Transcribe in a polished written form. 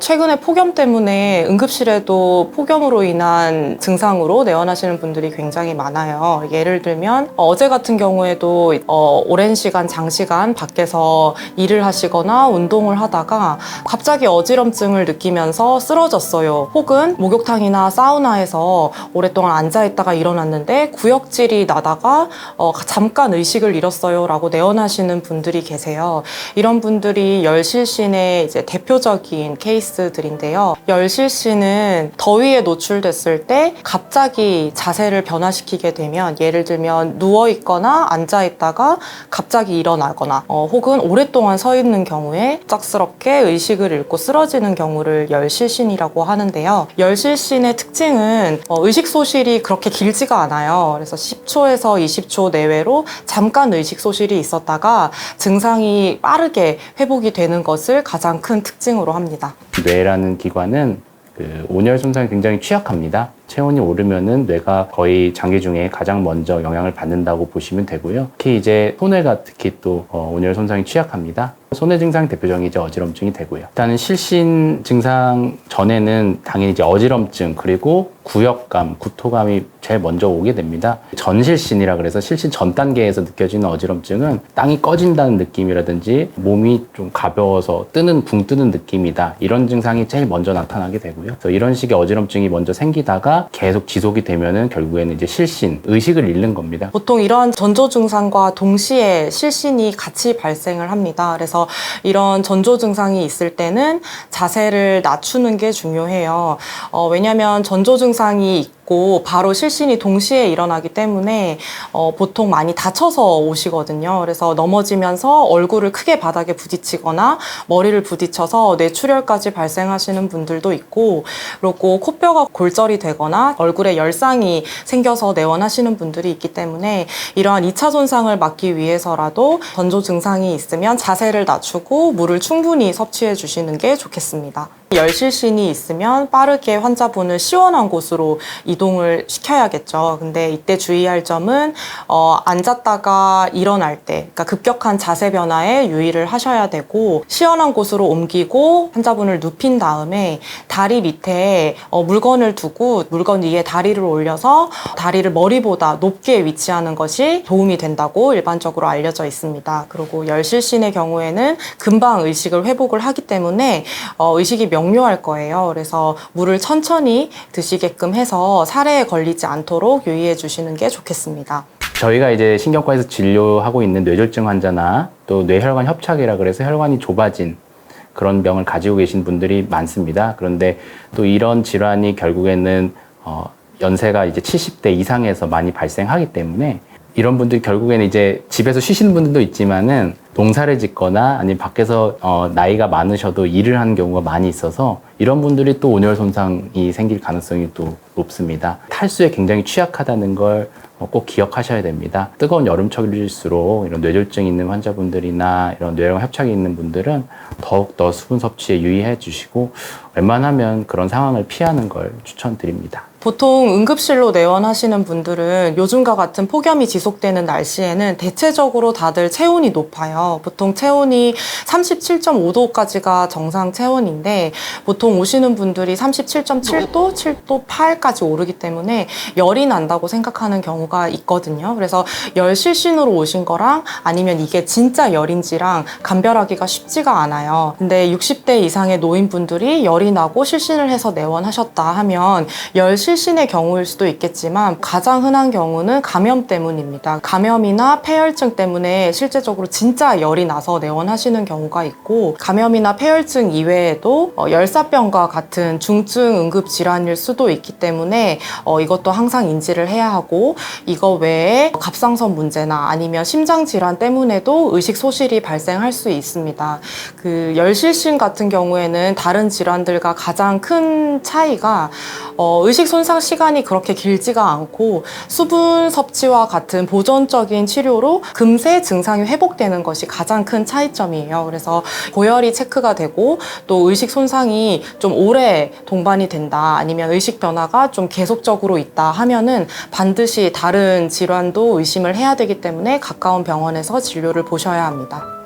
최근에 폭염 때문에 응급실에도 폭염으로 인한 증상으로 내원하시는 분들이 굉장히 많아요. 예를 들면 어제 같은 경우에도 오랜 시간, 장시간 밖에서 일을 하시거나 운동을 하다가 갑자기 어지럼증을 느끼면서 쓰러졌어요. 혹은 목욕탕이나 사우나에서 오랫동안 앉아있다가 일어났는데 구역질이 나다가 잠깐 의식을 잃었어요 라고 내원하시는 분들이 계세요. 이런 분들이 열실신의 이제 대표적인 케이스들인데요. 열실신은 더위에 노출됐을 때 갑자기 자세를 변화시키게 되면, 예를 들면 누워있거나 앉아있다가 갑자기 일어나거나 혹은 오랫동안 서 있는 경우에 짝스럽게 의식을 잃고 쓰러지는 경우를 열실신이라고 하는데요. 열실신의 특징은 의식소실이 그렇게 길지가 않아요. 그래서 10초에서 20초 내외로 잠깐 의식소실이 있었다가 증상이 빠르게 회복이 되는 것을 가장 큰 특징으로 합니다. 뇌라는 기관은 온열 손상이 굉장히 취약합니다. 체온이 오르면은 뇌가 거의 장기 중에 가장 먼저 영향을 받는다고 보시면 되고요. 특히 이제 손해가 특히 또 온열 손상이 취약합니다. 손해 증상이 대표적인 이제 어지럼증이 되고요. 일단은 실신 증상 전에는 당연히 이제 어지럼증 그리고 구역감, 구토감이 제일 먼저 오게 됩니다. 전실신이라 그래서 실신 전 단계에서 느껴지는 어지럼증은 땅이 꺼진다는 느낌이라든지 몸이 좀 가벼워서 붕 뜨는 느낌이다. 이런 증상이 제일 먼저 나타나게 되고요. 그래서 이런 식의 어지럼증이 먼저 생기다가 계속 지속이 되면은 결국에는 이제 실신, 의식을 잃는 겁니다. 보통 이러한 전조 증상과 동시에 실신이 같이 발생을 합니다. 그래서 이런 전조 증상이 있을 때는 자세를 낮추는 게 중요해요. 왜냐하면 전조 증상이 있고 바로 실신이 동시에 일어나기 때문에 보통 많이 다쳐서 오시거든요. 그래서 넘어지면서 얼굴을 크게 바닥에 부딪히거나 머리를 부딪혀서 뇌출혈까지 발생하시는 분들도 있고, 그리고 코뼈가 골절이 되거나 얼굴에 열상이 생겨서 내원하시는 분들이 있기 때문에 이러한 2차 손상을 막기 위해서라도 전조 증상이 있으면 자세를 낮추고 물을 충분히 섭취해 주시는 게 좋겠습니다. 열실신이 있으면 빠르게 환자분을 시원한 곳으로 이동을 시켜야겠죠. 근데 이때 주의할 점은 앉았다가 일어날 때, 그러니까 급격한 자세 변화에 유의를 하셔야 되고, 시원한 곳으로 옮기고 환자분을 눕힌 다음에 다리 밑에 물건을 두고 물건 위에 다리를 올려서 다리를 머리보다 높게 위치하는 것이 도움이 된다고 일반적으로 알려져 있습니다. 그리고 열실신의 경우에는 금방 의식을 회복을 하기 때문에 의식이 명료할 거예요. 그래서 물을 천천히 드시게끔 해서 살해에 걸리지 않도록 유의해 주시는 게 좋겠습니다. 저희가 이제 신경과에서 진료하고 있는 뇌졸중 환자나 또 뇌혈관 협착이라 그래서 혈관이 좁아진 그런 병을 가지고 계신 분들이 많습니다. 그런데 또 이런 질환이 결국에는 연세가 이제 70대 이상에서 많이 발생하기 때문에 이런 분들이 결국에는 이제 집에서 쉬시는 분들도 있지만은 농사를 짓거나 아니면 밖에서 나이가 많으셔도 일을 하는 경우가 많이 있어서 이런 분들이 또 온열 손상이 생길 가능성이 또 높습니다. 탈수에 굉장히 취약하다는 걸 꼭 기억하셔야 됩니다. 뜨거운 여름철일수록 이런 뇌졸증 있는 환자분들이나 이런 뇌혈관 협착이 있는 분들은 더욱더 수분 섭취에 유의해 주시고 웬만하면 그런 상황을 피하는 걸 추천드립니다. 보통 응급실로 내원하시는 분들은 요즘과 같은 폭염이 지속되는 날씨에는 대체적으로 다들 체온이 높아요. 보통 체온이 37.5도까지가 정상 체온인데 보통 오시는 분들이 37.7도, 7도 8까지 오르기 때문에 열이 난다고 생각하는 경우가 있거든요. 그래서 열실신으로 오신 거랑 아니면 이게 진짜 열인지랑 감별하기가 쉽지가 않아요. 근데 60대 이상의 노인분들이 열이 나고 실신을 해서 내원하셨다 하면 열실신의 경우일 수도 있겠지만 가장 흔한 경우는 감염 때문입니다. 감염이나 폐혈증 때문에 실제적으로 진짜 열이 나서 내원하시는 경우가 있고, 감염이나 폐혈증 이외에도 열사병과 같은 중증 응급 질환일 수도 있기 때문에 이것도 항상 인지를 해야 하고, 이거 외에 갑상선 문제나 아니면 심장 질환 때문에도 의식 소실이 발생할 수 있습니다. 그 열실신 같은 경우에는 다른 질환들과 가장 큰 차이가 의식 손상 시간이 그렇게 길지가 않고 수분 섭취와 같은 보존적인 치료로 금세 증상이 회복되는 것이 가장 큰 차이점이에요. 그래서 고열이 체크가 되고 또 의식 손상이 좀 오래 동반이 된다, 아니면 의식 변화가 좀 계속적으로 있다 하면은 반드시 다른 질환도 의심을 해야 되기 때문에 가까운 병원에서 진료를 보셔야 합니다.